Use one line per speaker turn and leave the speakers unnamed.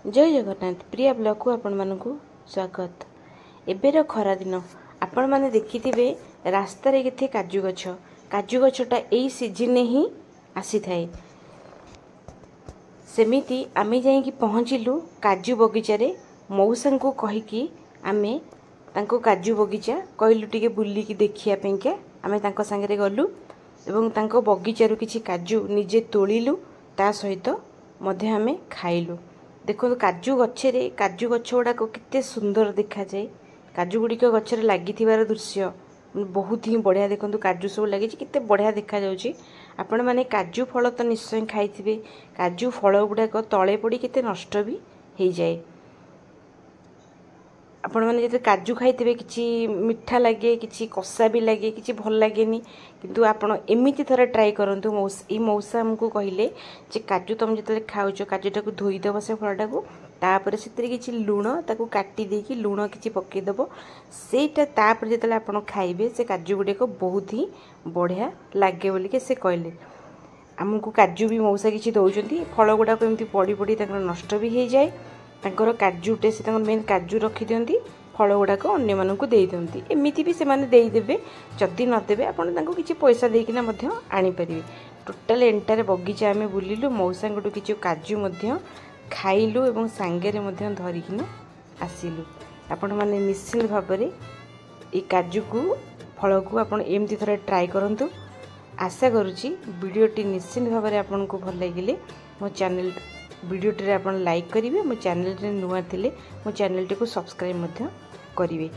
जय जगन्नाथ प्रिया ब्लॉग को आपण मानकु स्वागत। एबेर खरा दिन आपण माने देखिथिबे रास्ता रे केथे काजू गछटा एई सीजन ही आसी थाए। सेमिति आमे जाई कि पहुँचिलु काजू बगीचा रे। मौसा को कहि कि आमे तांको काजू बगीचा कहलु टिके बुल्ली कि देखिया पेंके आमे तांको संगे गलु एवं तांको बगीचारू किछि काजू निजे तोलिलु ता सहित मध्य आमे खाइलु। देखो काजू गच्छे काजू गछ गुड़ाक केते सुंदर देखा जाए। काजू गुड़िक गच्छरे लागिथिबार दृश्य बहुत ही बढ़िया। देखो काजू सब लगी केते बढ़िया देखा जाउची। आपण माने काजू फल तो निश्चय खाइथिबे। काजू फल गुड़ाक तले पड़ी केते नष्ट भी हो जाए। आपण माने जते काजू खाइथिबे किछि मिठा लगे किछि कसा भी लगे किछि भल लागेनी, किंतु आपण एमिति थरे ट्राई करंतु। मौसा हमकु कहिले जे काजू तुम जते खाउचो काजूटा को धोई दबो से फलटा को, तापर सेतरे किछि लूण ताकू काटी देकी लूण किछि पक्के दबो सेटा तापर जते आपण खाइबे से काजू गुडे को बहुत ही बढ़िया लागे बोली के से कहले। हमकु काजू भी मौसा किछि दउचंती। फल गुडा को एमती पड़ी पड़ी ताकर नष्ट भी हो जाए। तांकर काजूटे से मेन काजू रखी दियंती, फल गुड़ाक अन्य मानक दे दियंती। एमिति भी से माने देई देबे। जदि न देबे आपण तांको किछि पैसा देकिना मध्य आनी परिबे। टोटल एंटार बगीचा आमे बुलिलु। मौसांगटू किछि काजू मध्य खाइलु एवं सांगेरे मध्य धरिकिना आसिलु। आपण माने निश्चित भाव में ए काजू को फल को आपण एमती थरे ट्राई करंतु। आशा करुछि वीडियोटी निश्चित भाव में आपन को भल लागिले मो चैनल वीडियोटी रे आपण लाइक करिवे। मो चैनल रे नुआ थिले मो चैनल टी को सब्सक्राइब मध्य करिवे।